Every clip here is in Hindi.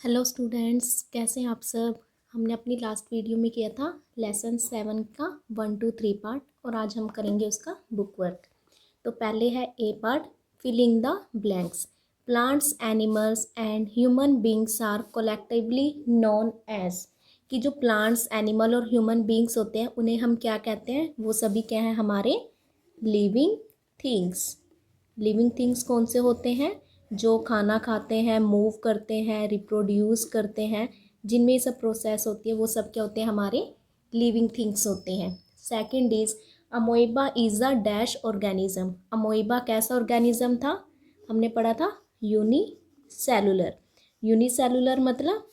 हेलो स्टूडेंट्स, कैसे हैं आप सब। हमने अपनी लास्ट वीडियो में किया था लेसन 7 का 1 2 3 पार्ट और आज हम करेंगे उसका बुक वर्क। तो पहले है A part, filling the blanks. Plants, animals and human beings are collectively known as. कि जो प्लांट्स, एनिमल और ह्यूमन बींग्स होते हैं उन्हें हम क्या कहते हैं, वो सभी क्या हैं, हमारे लिविंग थिंग्स। लिविंग थिंग्स कौन से होते हैं, जो खाना खाते हैं, मूव करते हैं, रिप्रोड्यूस करते हैं, जिनमें ये सब प्रोसेस होती है, वो सब क्या होते हैं, हमारे लिविंग थिंग्स होते हैं। Second is amoeba is a dash organism. Amoeba कैसा ऑर्गेनिज्म था, हमने पढ़ा था यूनिसेलुलर। यूनिसेलुलर मतलब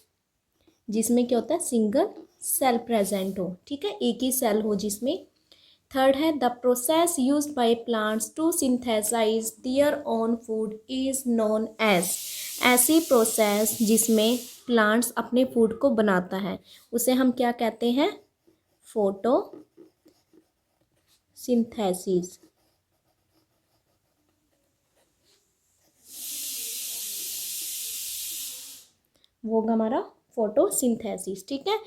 जिसमें क्या होता है, सिंगल सेल प्रेजेंट हो, ठीक है, एक ही सेल हो जिसमें। थर्ड है the process use by plants to synthesize their own food is known as. ऐसी प्रोसेस जिसमें प्लांट्स अपने फूड को बनाता है उसे हम क्या कहते हैं, फोटो सिंथेसिस। वो होगा हमारा फोटोसिंथेसिस, ठीक है।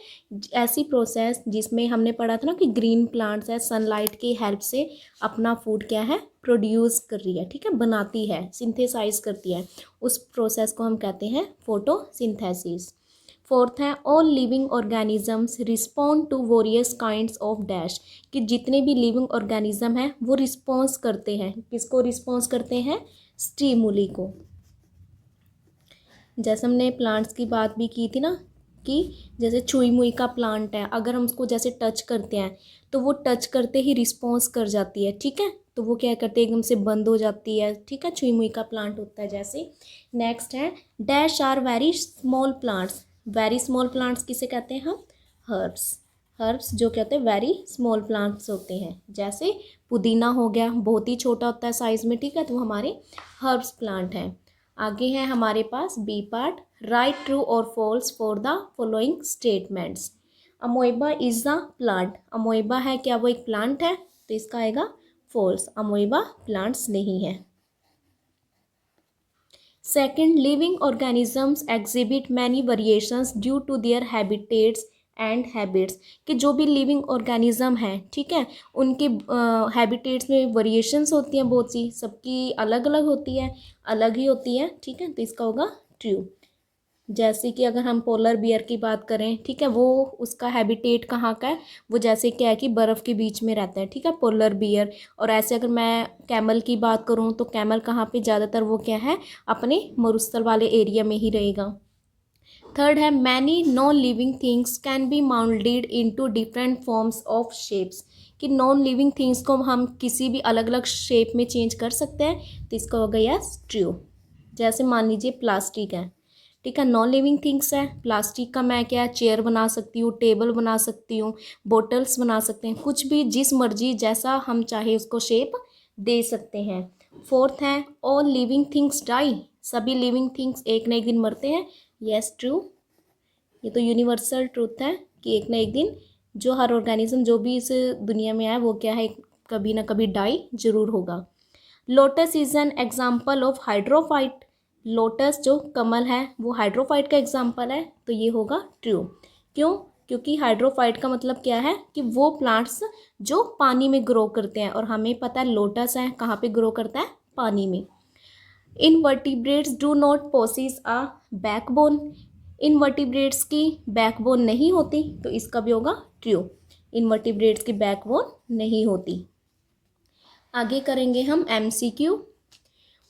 ऐसी प्रोसेस जिसमें हमने पढ़ा था ना कि ग्रीन प्लांट्स है, सनलाइट की हेल्प से अपना फूड क्या है, प्रोड्यूस कर रही है, ठीक है, बनाती है, सिंथेसाइज करती है, उस प्रोसेस को हम कहते हैं फोटोसिंथेसिस। फोर्थ है all living organisms respond to various kinds of dash. कि जितने भी लिविंग ऑर्गेनिज्म हैं वो रिस्पॉन्स करते हैं, किसको रिस्पॉन्स करते हैं, स्टिमुली को। जैसे हमने प्लांट्स की बात भी की थी ना, कि जैसे छुई मुई का प्लांट है, अगर हम उसको जैसे टच करते हैं तो वो टच करते ही रिस्पॉन्स कर जाती है, ठीक है, तो वो क्या करते हैं, एकदम से बंद हो जाती है, ठीक है, छुई मुई का प्लांट होता है जैसे। नेक्स्ट है dash are very small plants. Very small plants किसे कहते हैं हम, हर्ब्स। हर्ब्स जो कहते हैं वेरी स्मॉल प्लांट्स होते हैं, जैसे पुदीना हो गया, बहुत ही छोटा होता है साइज में, ठीक है, तो वो हमारे हर्ब्स प्लांट हैं। आगे है हमारे पास बी पार्ट, राइट ट्रू और false for the following statements. Amoeba is the plant. Amoeba है क्या, वो एक प्लांट है, तो इसका आएगा फॉल्स, अमोइबा प्लांट्स नहीं है। Second, living organisms exhibit many variations due to their habitats and habits. कि जो भी लिविंग ऑर्गेनिज्म हैं, ठीक है, उनके हैबिटेट्स में वेरिएशंस होती हैं, बहुत सी, सबकी अलग अलग होती है, अलग ही होती है, ठीक है, तो इसका होगा ट्रू। जैसे कि अगर हम पोलर बियर की बात करें, ठीक है, वो उसका हैबिटेट कहाँ का है, वो जैसे क्या है कि बर्फ़ के बीच में रहता है, ठीक है, पोलर बियर। और ऐसे अगर मैं कैमल की बात करूँ तो कैमल कहाँ पे ज़्यादातर वो क्या है, अपने मरुस्थल वाले एरिया में ही रहेगा। थर्ड है many non living things can be moulded into different forms of shapes. कि नॉन लिविंग थिंग्स को हम किसी भी अलग अलग शेप में चेंज कर सकते हैं, तो इसका हो गया ट्रू। जैसे मान लीजिए प्लास्टिक है, ठीक है, नॉन लिविंग थिंग्स है, प्लास्टिक का मैं क्या चेयर बना सकती हूँ, टेबल बना सकती हूँ, बोटल्स बना सकते हैं, कुछ भी जिस मर्जी जैसा हम चाहे उसको शेप दे सकते हैं। फोर्थ है ऑल लिविंग थिंग्स डाई। सभी लिविंग थिंग्स एक न एक दिन मरते हैं, यस ट्रू। ये तो यूनिवर्सल ट्रूथ है कि एक ना एक दिन जो हर ऑर्गेनिज्म जो भी इस दुनिया में आया वो क्या है, कभी ना कभी डाई जरूर होगा। Lotus is an example of hydrophyte. Lotus जो कमल है वो हाइड्रोफाइट का एग्जाम्पल है, तो ये होगा ट्रू। क्यों, क्योंकि हाइड्रोफाइट का मतलब क्या है कि वो प्लांट्स जो पानी में ग्रो करते हैं, और हमें पता है लोटस है कहाँ पे ग्रो करता है, पानी में। Invertebrates do not possess a backbone. Invertebrates की बैकबोन नहीं होती, तो इसका भी होगा ट्रू, इनवर्टिब्रेट्स की बैकबोन नहीं होती। आगे करेंगे हम MCQ।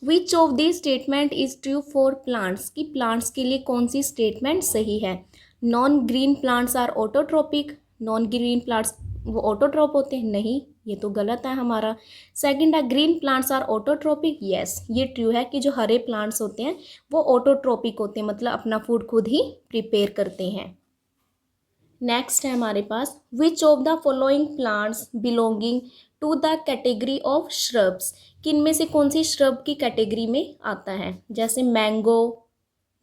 Which of this statement is true for plants. की प्लांट्स के लिए कौन सी स्टेटमेंट सही है। Non green plants are autotrophic. Non green plants वो ऑटोट्रोप होते हैं, नहीं, ये तो गलत है हमारा। सेकंड है green plants are autotrophic, yes ये ट्रू है कि जो हरे प्लांट्स होते हैं वो ऑटोट्रोपिक होते हैं, मतलब अपना फूड खुद ही प्रिपेयर करते हैं। नेक्स्ट है हमारे पास which of the following plants belonging to the category of shrubs. किन में से कौन सी श्रब की कैटेगरी में आता है, जैसे मैंगो,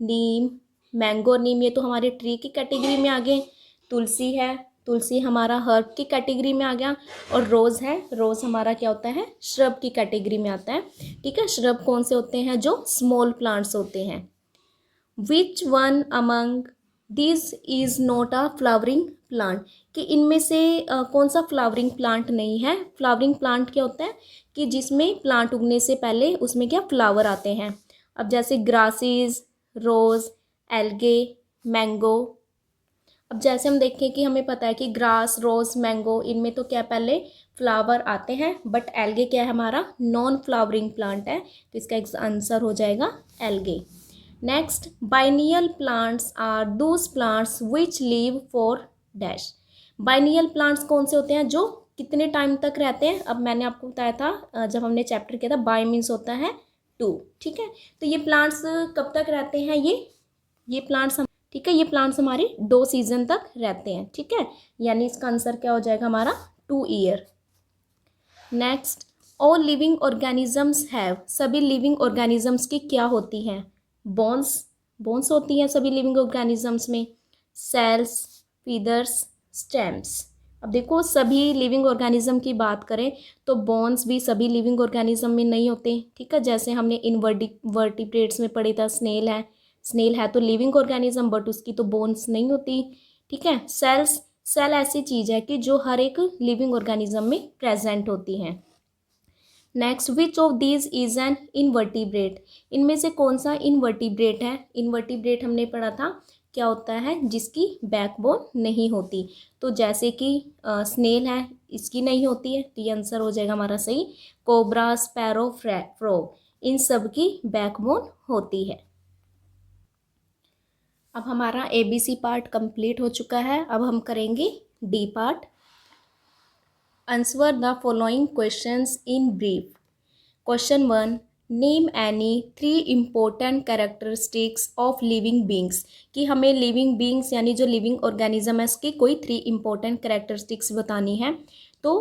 नीम। मैंगो और नीम ये तो हमारे ट्री की कैटेगरी में आ गए। तुलसी है, तुलसी हमारा हर्ब की कैटेगरी में आ गया। और रोज़ है, रोज़ हमारा क्या होता है, श्रब की कैटेगरी में आता है, ठीक है। श्रब कौन से होते हैं, जो स्मॉल प्लांट्स होते हैं। Which one among this is not a flowering plant, कि इनमें से कौन सा फ्लावरिंग प्लांट नहीं है। फ्लावरिंग प्लांट क्या होता है कि जिसमें प्लांट उगने से पहले उसमें क्या फ्लावर आते हैं। अब जैसे ग्रासेस, रोज़, एल्गे, मैंगो। अब जैसे हम देखें कि हमें पता है कि ग्रास, रोज, मैंगो, इनमें तो क्या पहले फ्लावर आते हैं, बट एल्गे क्या है हमारा नॉन फ्लावरिंग प्लांट है, तो इसका आंसर हो जाएगा algae. Next, biennial plants are those plants which live for dash. Biennial plants कौन से होते हैं जो कितने टाइम तक रहते हैं। अब मैंने आपको बताया था जब हमने चैप्टर किया था, बाय मीन्स होता है 2, ठीक है। तो ये प्लांट्स कब तक रहते हैं, ये प्लांट्स, ठीक है, ये प्लांट्स हमारे 2 सीजन तक रहते हैं, ठीक है। यानी इसका आंसर क्या हो जाएगा हमारा 2 year. Next, all living organisms have, सभी लिविंग ऑर्गेनिजम्स की क्या होती हैं, बोन्स, बोन्स होती हैं सभी लिविंग ऑर्गेनिजम्स में, सेल्स, फीदर्स, स्टेम्स। अब देखो सभी लिविंग ऑर्गेनिज्म की बात करें तो बोन्स भी सभी लिविंग ऑर्गेनिज्म में नहीं होते, ठीक है। जैसे हमने इनवर्टिब्रेट्स में पढ़े था, स्नेल है तो लिविंग ऑर्गेनिज्म, बट उसकी तो बोन्स नहीं होती, ठीक है। सेल ऐसी चीज़ है कि जो हर एक लिविंग ऑर्गेनिज्म में प्रेजेंट होती हैं। Next, which of these is an invertebrate, इनमें से कौन सा इनवर्टिब्रेट है। इनवर्टिब्रेट हमने पढ़ा था क्या होता है जिसकी बैकबोन नहीं होती, तो जैसे कि स्नेल है, इसकी नहीं होती है, तो ये आंसर हो जाएगा हमारा सही। कोबरा, स्पैरो, फ्रॉग, इन सब की बैकबोन होती है। अब हमारा ABC पार्ट कंप्लीट हो चुका है, अब हम करेंगे D part. Answer the following questions in brief. Question 1, name any 3 important characteristics of living beings, कि हमें लिविंग बींग्स यानी जो लिविंग ऑर्गेनिज्म है इसकी कोई 3 इम्पोर्टेंट कैरेक्टरिस्टिक्स बतानी है। तो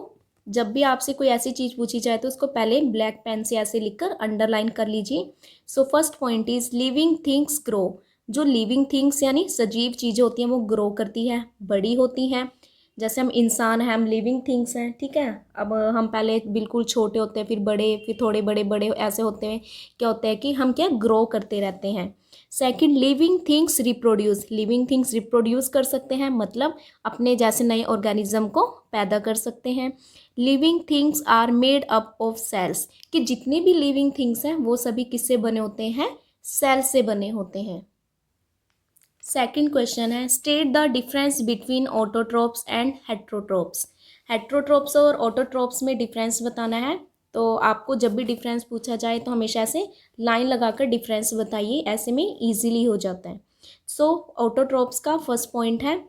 जब भी आपसे कोई ऐसी चीज़ पूछी जाए तो उसको पहले ब्लैक पेन से ऐसे लिखकर अंडरलाइन कर लीजिए। So first point is living things grow, जो लिविंग थिंग्स यानी सजीव चीज़ें होती हैं वो ग्रो करती हैं, बड़ी होती हैं। जैसे हम इंसान हैं, हम लिविंग थिंग्स हैं, ठीक है। अब हम पहले बिल्कुल छोटे होते हैं, फिर बड़े, फिर थोड़े बड़े बड़े ऐसे होते हैं, क्या होता है कि हम क्या ग्रो करते रहते हैं। Second, living things reproduce, living things reproduce कर सकते हैं, मतलब अपने जैसे नए ऑर्गेनिज्म को पैदा कर सकते हैं। Living things are made up of cells, कि जितनी भी लिविंग थिंग्स हैं वो सभी किससे बने होते हैं, सेल से बने होते हैं। सेकंड क्वेश्चन है, state the difference between autotrophs and heterotrophs. Heterotrophs और ऑटोट्रोप्स में डिफरेंस बताना है, तो आपको जब भी डिफरेंस पूछा जाए तो हमेशा ऐसे लाइन लगाकर डिफरेंस बताइए, ऐसे में इजीली हो जाता है। सो ऑटोट्रोप्स का फर्स्ट पॉइंट है,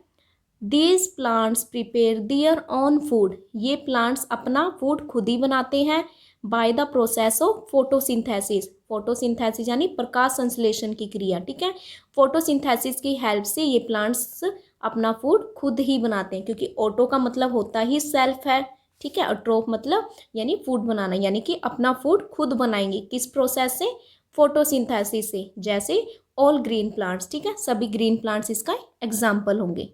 these plants prepare their own food, ये प्लांट्स अपना फूड खुद ही बनाते हैं by the process of photosynthesis, photosynthesis यानी प्रकाश संश्लेषण की क्रिया, ठीक है। फोटोसिंथेसिस की हेल्प से ये प्लांट्स अपना फूड खुद ही बनाते हैं, क्योंकि ऑटो का मतलब होता ही सेल्फ है, ठीक है, और ट्रोप मतलब यानी फूड बनाना, यानी कि अपना फूड खुद बनाएंगे, किस प्रोसेस से, फोटोसिंथेसिस से। जैसे ऑल ग्रीन प्लांट्स, ठीक है, सभी ग्रीन प्लांट्स इसका एग्जाम्पल होंगे।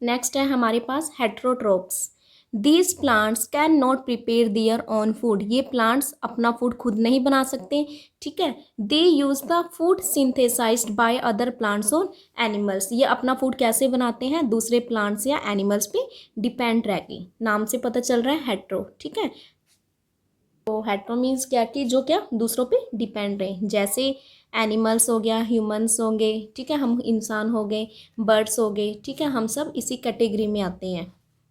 नेक्स्ट है हमारे पास heterotrophs. These plants can not prepare their own food, ये प्लांट्स अपना फूड खुद नहीं बना सकते, ठीक है। They use the food synthesised by other plants और एनिमल्स, ये अपना फूड कैसे बनाते हैं, दूसरे प्लांट्स या एनिमल्स पे डिपेंड रह के, नाम से पता चल रहा है हेट्रो, ठीक है। तो हेट्रो मीन्स क्या कि जो क्या दूसरों पे डिपेंड रहे, जैसे एनिमल्स हो गया, ह्यूमंस होंगे, ठीक है, हम इंसान हो गए, बर्ड्स हो गए, ठीक है, हम सब इसी कैटेगरी में आते हैं,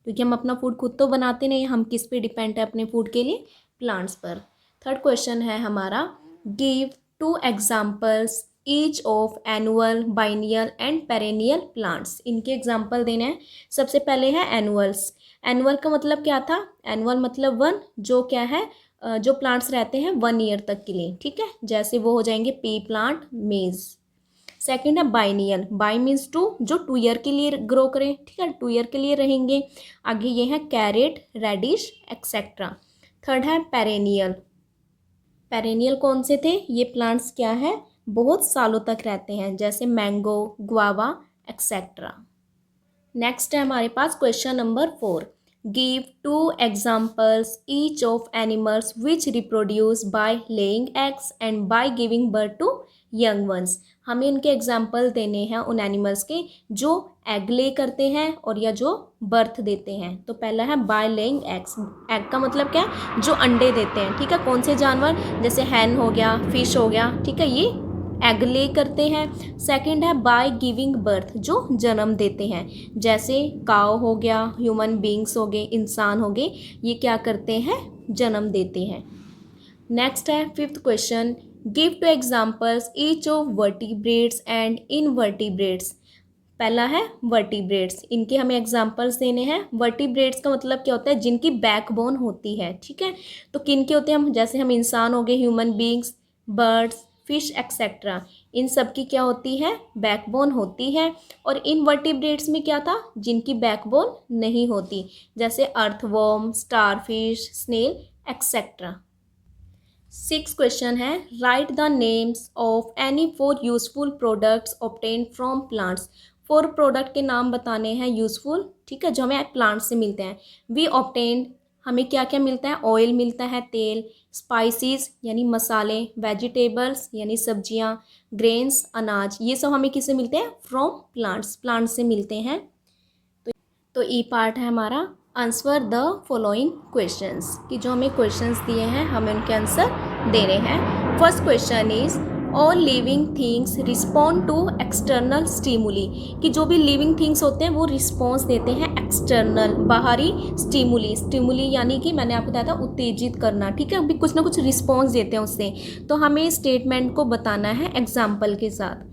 क्योंकि हम अपना फूड खुद तो बनाते नहीं, हम किस पे डिपेंड है अपने फूड के लिए, प्लांट्स पर। थर्ड क्वेश्चन है हमारा, give 2 examples each of annual, biennial and perennial plants, इनके एग्जाम्पल देने हैं। सबसे पहले है एनुअल्स। एनुअल का मतलब क्या था, एनुअल मतलब 1, जो क्या है जो प्लांट्स रहते हैं 1 ईयर तक के लिए, ठीक है, जैसे वो हो जाएंगे पी प्लांट, मेज। सेकंड है बाइनियल, बाई मीन्स 2, जो 2 ईयर के लिए ग्रो करें, ठीक है, 2 ईयर के लिए रहेंगे। आगे ये है कैरेट, रेडिश एक्सेट्रा। थर्ड है पेरेनियल। पेरेनियल कौन से थे, ये प्लांट्स क्या है बहुत सालों तक रहते हैं, जैसे मैंगो, गुआवा एक्सेट्रा। नेक्स्ट है हमारे पास question number 4, give 2 examples each of animals which reproduce by laying eggs and by giving birth to young ones. हमें इनके एग्जाम्पल देने हैं उन एनिमल्स के जो एग ले करते हैं और या जो बर्थ देते हैं। तो पहला है बाय लेइंग एग्स। एग का मतलब क्या है, जो अंडे देते हैं, ठीक है। कौन से जानवर, जैसे हैन हो गया, फिश हो गया, ठीक है, ये एग ले करते हैं। सेकंड है बाय गिविंग बर्थ, जो जन्म देते हैं, जैसे काव हो गया, ह्यूमन बींग्स हो गए, इंसान हो गए, ये क्या करते हैं, जन्म देते हैं। नेक्स्ट है fifth question, give two examples each of vertebrates and invertebrates. पहला है वर्टिब्रेट्स, इनके हमें एग्जाम्पल्स देने हैं। वर्टिब्रेट्स का मतलब क्या होता है, जिनकी बैकबोन होती है, ठीक है। तो किन के होते हैं हम, जैसे हम इंसान हो गए, human beings, birds, fish etcetera, इन सब की क्या होती है, बैकबोन होती है। और इनवर्टिब्रेट्स में क्या था, जिनकी बैकबोन नहीं होती, जैसे earthworm, starfish, snail etcetera. Six question है, write the names of any 4 useful products obtain from plants. 4 product के नाम बताने हैं यूजफुल, ठीक है, जो हमें प्लांट से मिलते हैं। वी ऑब्टेन, हमें क्या क्या मिलता है, ऑयल मिलता है, तेल, स्पाइसेस यानी मसाले, वेजिटेबल्स यानी सब्जियां, ग्रेन्स अनाज, ये सब हमें किससे मिलते हैं, फ्रॉम प्लांट्स, प्लांट से मिलते हैं। तो ई पार्ट है हमारा आंसर द फॉलोइंग क्वेश्चंस, कि जो हमें क्वेश्चंस दिए हैं हमें उनके आंसर देने हैं। First question is all living things respond to external stimuli, कि जो भी लिविंग थिंग्स होते हैं वो रिस्पॉन्स देते हैं एक्सटर्नल, बाहरी स्टिमुली। स्टिमुली यानी कि मैंने आपको बताया था उत्तेजित करना, ठीक है, अभी कुछ ना कुछ रिस्पॉन्स देते हैं उससे। तो हमें स्टेटमेंट को बताना है एग्जाम्पल के साथ।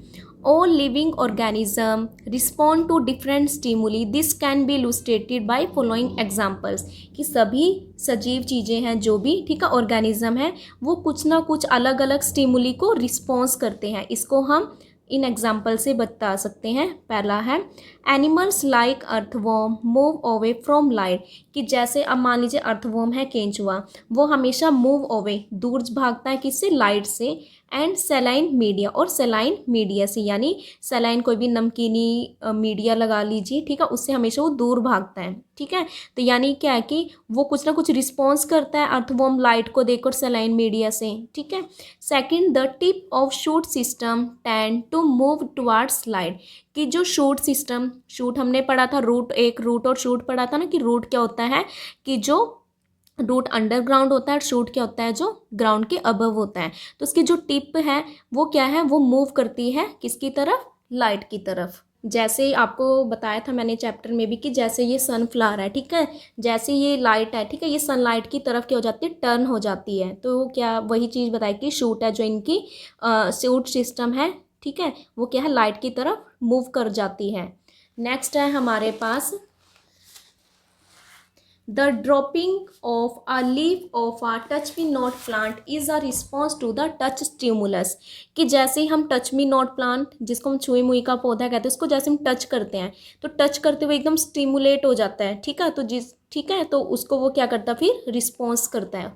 All living organism respond to different stimuli. This can be illustrated by following examples. कि सभी सजीव चीज़ें हैं, जो भी, ठीक है, ऑर्गेनिज्म है, वो कुछ ना कुछ अलग अलग स्टिमुली को रिस्पॉन्स करते हैं। इसको हम इन एग्जाम्पल से बता सकते हैं। पहला है animals like earthworm move away from light, कि जैसे अब मान लीजिए अर्थवॉर्म है केंचुआ, वो हमेशा मूव अवे, दूर भागता है, किससे, लाइट से। एंड सेलाइन मीडिया, और सेलाइन मीडिया से, यानी सेलाइन कोई भी नमकीनी मीडिया लगा लीजिए, ठीक है, उससे हमेशा वो दूर भागता है, ठीक है। तो यानी क्या है कि वो कुछ ना कुछ रिस्पॉन्स करता है अर्थवॉर्म लाइट को देखकर सेलाइन मीडिया से, ठीक है। Second, the tip of shoot system tend to move towards light, कि जो शूट सिस्टम, शूट हमने पढ़ा था, रूट, एक रूट और शूट पढ़ा था ना, कि रूट क्या होता है, कि जो रूट अंडरग्राउंड होता है, और शूट क्या होता है, जो ग्राउंड के अबव होता है। तो उसकी जो टिप है वो क्या है, वो मूव करती है किसकी तरफ, लाइट की तरफ। जैसे आपको बताया था मैंने चैप्टर में भी कि जैसे ये सनफ्लावर है, ठीक है, जैसे ये लाइट है, ठीक है, ये सनलाइट की तरफ क्या हो जाती है, टर्न हो जाती है। तो क्या वही चीज़ बताई कि शूट है जो इनकी शूट सिस्टम है, ठीक है, वो क्या है, लाइट की तरफ मूव कर जाती है। नेक्स्ट है हमारे पास The dropping of a leaf of a touch me not plant is a response to the touch stimulus, कि जैसे ही हम टच मी नॉट प्लांट, जिसको हम छुई मुई का पौधा कहते हैं, उसको जैसे हम टच करते हैं तो टच करते हुए एकदम स्टिमुलेट हो जाता है, ठीक है, तो ठीक है, तो उसको वो क्या करता है, फिर रिस्पॉन्स करता है।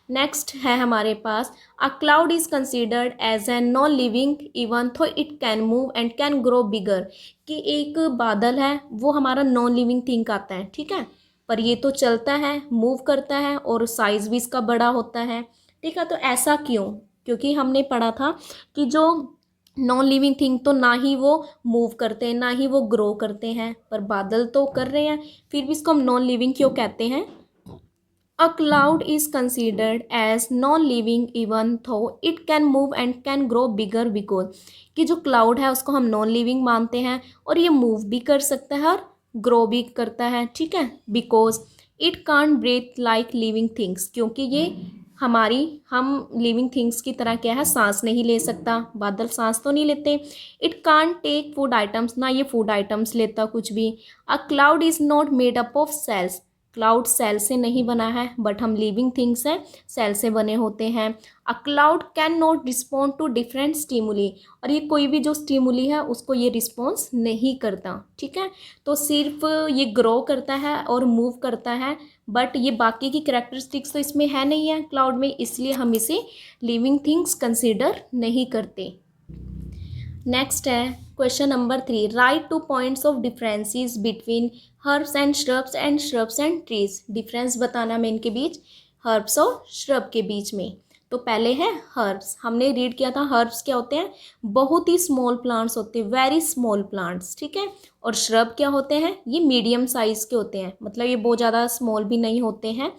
नेक्स्ट है हमारे पास a cloud is considered as an non living even though it can move and can grow bigger, कि एक बादल है वो हमारा नॉन लिविंग थिंग आता है, ठीक है, पर ये तो चलता है, मूव करता है और साइज़ भी इसका बड़ा होता है, ठीक है। तो ऐसा क्यों, क्योंकि हमने पढ़ा था कि जो नॉन लिविंग थिंग तो ना ही वो मूव करते हैं ना ही वो ग्रो करते हैं, पर बादल तो कर रहे हैं, फिर भी इसको हम नॉन लिविंग क्यों कहते हैं। A cloud is considered as non-living even though it can move and can grow bigger because, कि जो क्लाउड है उसको हम नॉन लिविंग मानते हैं और ये मूव भी कर सकता है और ग्रो भी करता है, ठीक है, because it can't breathe like living things, क्योंकि ये हम लिविंग थिंग्स की तरह क्या है, सांस नहीं ले सकता, बादल सांस तो नहीं लेते। It can't take food items, ना ये फूड आइटम्स लेता कुछ भी। A cloud is not made up of cells, cloud cell से नहीं बना है, बट हम लिविंग थिंग्स हैं, सेल से बने होते हैं। A cloud can not respond to different stimuli, और ये कोई भी जो स्टिमुली है उसको ये रिस्पॉन्स नहीं करता, ठीक है, तो सिर्फ ये ग्रो करता है और मूव करता है, बट ये बाकी की कैरेक्टरिस्टिक्स तो इसमें है नहीं है क्लाउड में, इसलिए हम इसे लिविंग थिंग्स कंसिडर नहीं करते। नेक्स्ट है question number 3, right 2 points of differences between herbs and shrubs and trees. Difference बताना में इनके बीच, हर्ब्स और श्रब के बीच में। तो पहले है हर्ब्स, हमने रीड किया था हर्ब्स क्या होते हैं, बहुत ही स्मॉल प्लांट्स होते हैं, वेरी स्मॉल प्लांट्स, ठीक है। और श्रब क्या होते हैं, ये मीडियम साइज़ के होते हैं, मतलब ये बहुत ज़्यादा स्मॉल भी नहीं होते हैं।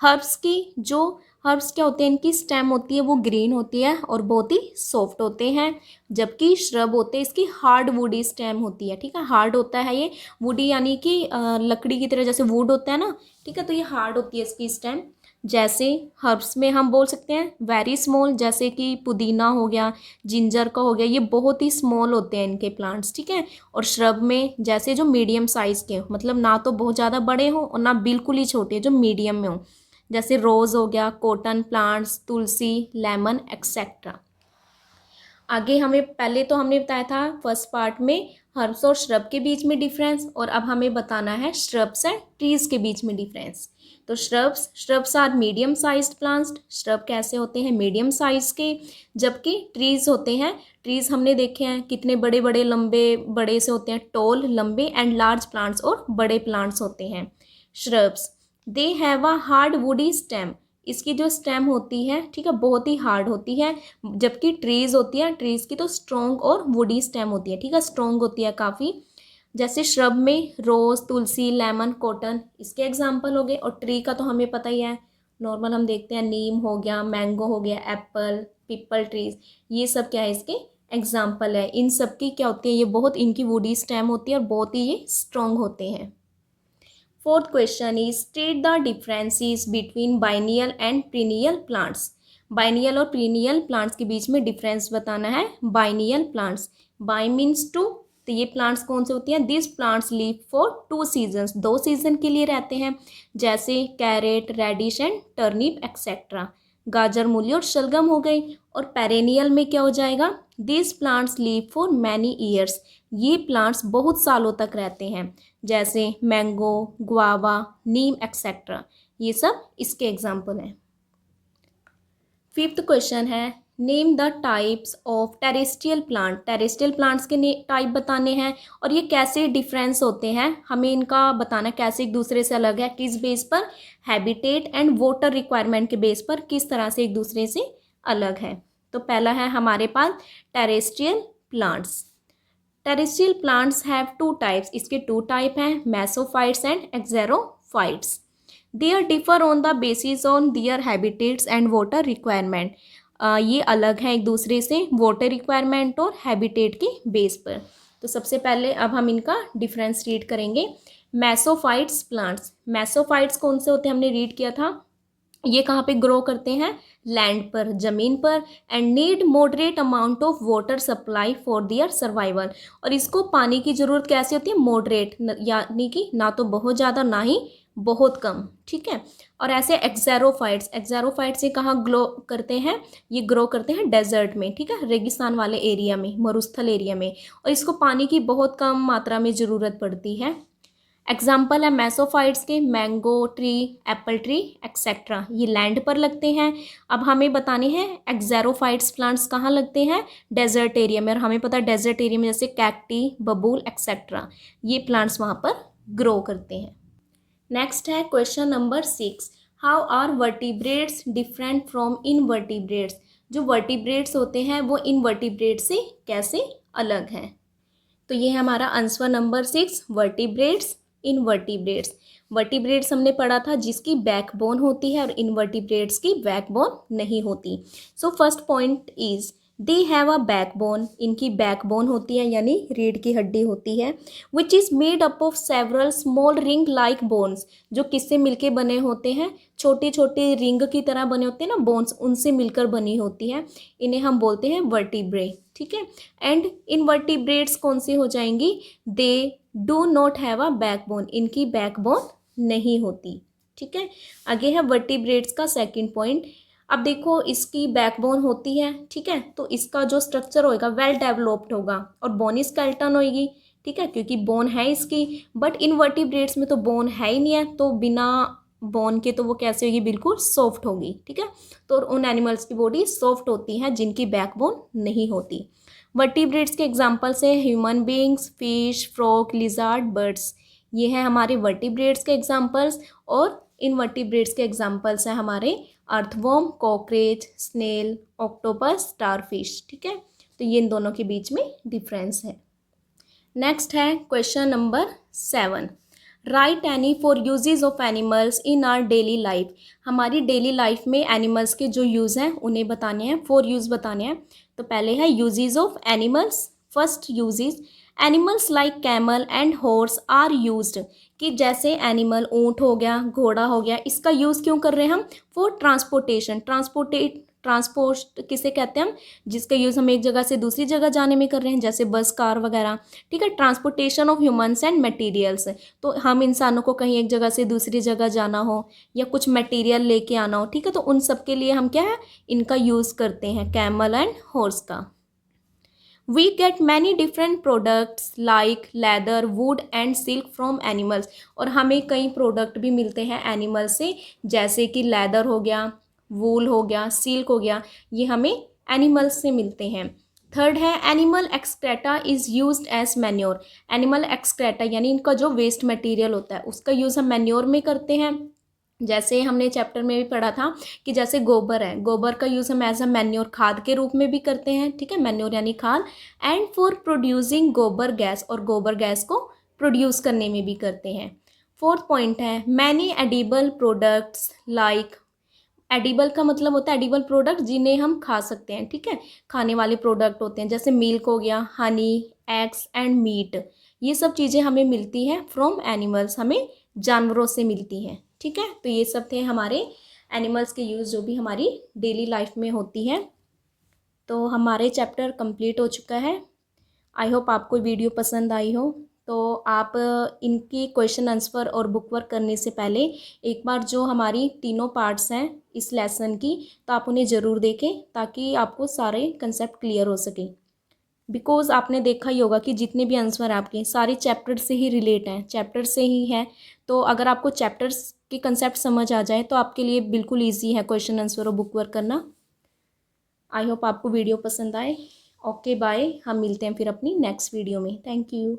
हर्ब्स की जो हर्ब्स क्या होते हैं, इनकी स्टेम होती है वो ग्रीन होती है और बहुत ही सॉफ्ट होते हैं, जबकि श्रब होते हैं इसकी हार्ड वुडी स्टेम होती है, ठीक है। हार्ड होता है ये, वुडी यानी कि लकड़ी की तरह, जैसे वुड होता है ना, ठीक है, तो ये हार्ड होती है इसकी स्टेम। जैसे हर्ब्स में हम बोल सकते हैं वेरी स्मॉल, जैसे कि पुदीना हो गया, जिंजर का हो गया, ये बहुत ही स्मॉल होते हैं इनके प्लांट्स, ठीक है। और श्रब में जैसे जो मीडियम साइज़ के हो, मतलब ना तो बहुत ज़्यादा बड़े हों और ना बिल्कुल ही छोटे, जो मीडियम में हो, जैसे रोज़ हो गया, कॉटन प्लांट्स, तुलसी, लेमन एक्सेट्रा। आगे हमें पहले तो हमने बताया था फर्स्ट पार्ट में हर्ब्स और श्रब के बीच में डिफरेंस, और अब हमें बताना है श्रब्स एंड ट्रीज के बीच में डिफरेंस। तो shrubs are medium sized plants, shrub कैसे होते हैं, मीडियम साइज के, जबकि ट्रीज होते हैं, ट्रीज हमने देखे हैं कितने बड़े बड़े लंबे बड़े से होते हैं, टॉल लंबे एंड लार्ज प्लांट्स और बड़े प्लांट्स होते हैं। Shrubs they have a hard woody stem, इसकी जो स्टेम होती है, ठीक है, बहुत ही हार्ड होती है, जबकि ट्रीज होती है, ट्रीज की तो स्ट्रॉन्ग और वुडी स्टेम होती है, ठीक है, स्ट्रॉन्ग होती है काफ़ी। जैसे श्रब में रोज़, तुलसी, लेमन, कॉटन इसके एग्जाम्पल हो गए, और ट्री का तो हमें पता ही है, नॉर्मल हम देखते हैं नीम हो गया, मैंगो हो गया, एप्पल, पीपल ट्रीज, ये सब क्या है इसके एग्जाम्पल है। इन सब की क्या होती है, ये बहुत इनकी वुडी स्टेम होती है और बहुत ही ये स्ट्रॉन्ग होते हैं। Fourth question is state the differences between biennial and perennial plants. Biennial और पीनियल प्लांट्स के बीच में डिफरेंस बताना है। Biennial plants, bi means two, तो ये प्लांट्स कौन से होती हैं, this plants live for 2 seasons, 2 season के लिए रहते हैं, जैसे carrot, radish and turnip etcetera. गाजर, मूली और शलगम हो गई। और पेरेनियल में क्या हो जाएगा, this plants live for many years, ये प्लांट्स बहुत सालों तक रहते हैं, जैसे मैंगो, गुआवा, नीम एक्सेट्रा, ये सब इसके एग्जाम्पल हैं। फिफ्थ क्वेश्चन है name the types of terrestrial plant. Terrestrial plants के टाइप बताने हैं और ये कैसे डिफरेंस होते हैं, हमें इनका बताना कैसे एक दूसरे से अलग है, किस बेस पर, हैबिटेट एंड वाटर रिक्वायरमेंट के बेस पर किस तरह से एक दूसरे से अलग है। तो पहला है हमारे पास terrestrial plants. Terrestrial plants have 2 types, इसके 2 टाइप हैं, mesophytes and xerophytes. They are differ on the basis on their habitats and water requirement. ये अलग हैं एक दूसरे से वाटर रिक्वायरमेंट और हैबिटेट के बेस पर। तो सबसे पहले अब हम इनका डिफरेंस रीड करेंगे। मेसोफाइट्स प्लांट्स, मेसोफाइट्स कौन से होते हैं हमने रीड किया था, ये कहाँ पे ग्रो करते हैं, लैंड पर, ज़मीन पर, and need moderate amount of water supply for their survival. और इसको पानी की ज़रूरत कैसे होती है, मॉडरेट, यानी कि ना तो बहुत ज़्यादा ना ही बहुत कम, ठीक है। और ऐसे एक्सेरोफाइट्स, एक्सेरोफाइट्स ये कहाँ ग्रो करते हैं, ये ग्रो करते हैं डेजर्ट में, ठीक है, रेगिस्तान वाले एरिया में, मरुस्थल एरिया में, और इसको पानी की बहुत कम मात्रा में ज़रूरत पड़ती है। एग्जाम्पल है मेसोफाइट्स के, mango tree, Apple tree etcetera, ये लैंड पर लगते हैं। अब हमें बताने हैं एक्सेरोफाइट्स प्लांट्स कहाँ लगते हैं, डेजर्ट एरिया में, और हमें पता है डेजर्ट एरिया में जैसे कैक्टी, बबूल एक्सेट्रा, ये प्लांट्स वहाँ पर ग्रो करते हैं। नेक्स्ट है question number 6, how are vertebrates different from invertebrates. जो वर्टिब्रेट्स होते हैं वो इनवर्टिब्रेट्स से कैसे अलग हैं। तो ये है हमारा answer number 6, vertebrates, invertebrates. Vertebrates हमने पढ़ा था जिसकी बैकबोन होती है और इनवर्टिब्रेट्स की बैकबोन नहीं होती। So first point is they have a backbone, इनकी बैकबोन होती है यानी रीढ़ की हड्डी होती है, which is made up of several small ring like bones, जो किससे मिलके बने होते हैं, छोटे छोटे रिंग की तरह बने होते हैं ना बोन्स, उनसे मिलकर बनी होती है, इन्हें हम बोलते हैं वर्टिब्रे, ठीक है। एंड इनवर्टिब्रेट्स कौन सी हो जाएंगी, they do not have a backbone, इनकी बैकबोन नहीं होती, ठीक है। आगे है वर्टिब्रेट्स का सेकंड पॉइंट। अब देखो इसकी बैकबोन होती है, ठीक है, तो इसका जो स्ट्रक्चर होएगा वेल डेवलप्ड होगा और बोनी स्केलेटन होएगी, ठीक है, क्योंकि बोन है इसकी। बट इनवर्टिब्रेट्स में तो बोन है ही नहीं है, तो बिना बोन के तो वो कैसे होगी, बिल्कुल सॉफ्ट होगी, ठीक है। तो उन एनिमल्स की बॉडी सॉफ्ट होती है जिनकी बैकबोन नहीं होती। वर्टिब्रेट्स के एग्जाम्पल्स हैं human beings, fish, frog, lizard, birds, ये हैं हमारे वर्टिब्रेट्स के एग्जाम्पल्स। और इनवर्टिब्रेट्स के एग्जाम्पल्स हैं हमारे अर्थवर्म, कॉकरेच, स्नेल, ऑक्टोपस, स्टारफिश। ठीक है, तो ये इन दोनों के बीच में डिफरेंस है। नेक्स्ट है question number 7, write any four uses of animals in our daily life. हमारी डेली लाइफ में एनिमल्स के जो यूज़ हैं उन्हें बताने हैं, 4 यूज़ बताने हैं। तो पहले है uses of animals. First uses, animals like camel and horse are used, कि जैसे एनिमल ऊँट हो गया, घोड़ा हो गया, इसका यूज़ क्यों कर रहे हैं हम? For transportation. ट्रांसपोर्ट किसे कहते हैं हम? जिसका यूज़ हम एक जगह से दूसरी जगह जाने में कर रहे हैं, जैसे बस, कार वगैरह। ठीक है, transportation of humans and materials. तो हम इंसानों को कहीं एक जगह से दूसरी जगह जाना हो या कुछ मटेरियल लेके आना हो, ठीक है, तो उन सब के लिए हम क्या है, इनका यूज़ करते हैं, कैमल एंड हॉर्स का। We get many different products like leather, wood and silk from animals। और हमें कई प्रोडक्ट भी मिलते हैं एनिमल से, जैसे कि लेदर हो गया, वूल हो गया, सिल्क हो गया, ये हमें एनिमल्स से मिलते हैं। थर्ड है animal excreta is used as manure. Animal excreta यानी इनका जो वेस्ट मटेरियल होता है उसका यूज़ हम मैन्योर में करते हैं। जैसे हमने चैप्टर में भी पढ़ा था कि जैसे गोबर है, गोबर का यूज़ हम एज अ मैन्योर, खाद के रूप में भी करते हैं। ठीक है, मैन्योर यानी खाद। एंड फॉर प्रोड्यूसिंग गोबर गैस, और गोबर गैस को प्रोड्यूस करने में भी करते हैं। फोर्थ पॉइंट है many edible products like. Edible का मतलब होता है एडिबल प्रोडक्ट जिन्हें हम खा सकते हैं। ठीक है, खाने वाले प्रोडक्ट होते हैं, जैसे मिल्क हो गया, हनी, एग्स एंड मीट। ये सब चीज़ें हमें मिलती हैं फ्रॉम एनिमल्स, हमें जानवरों से मिलती हैं। ठीक है, तो ये सब थे हमारे एनिमल्स के यूज़ जो भी हमारी डेली लाइफ में होती हैं। तो हमारे चैप्टर कंप्लीट हो चुका है। आई होप आपको वीडियो पसंद आई हो। तो आप इनकी क्वेश्चन आंसर और बुक वर्क करने से पहले एक बार जो हमारी तीनों पार्ट्स हैं इस लेसन की, तो आप उन्हें ज़रूर देखें ताकि आपको सारे कंसेप्ट क्लियर हो सकें। बिकॉज़ आपने देखा ही होगा कि जितने भी आंसर आपके सारे चैप्टर से ही रिलेट हैं, चैप्टर से ही हैं। तो अगर आपको चैप्टर्स के कंसेप्ट समझ आ जाए तो आपके लिए बिल्कुल ईजी है क्वेश्चन आंसर और बुक वर्क करना। आई होप आपको वीडियो पसंद आए। ओके बाय, हम मिलते हैं फिर अपनी नेक्स्ट वीडियो में। Thank you.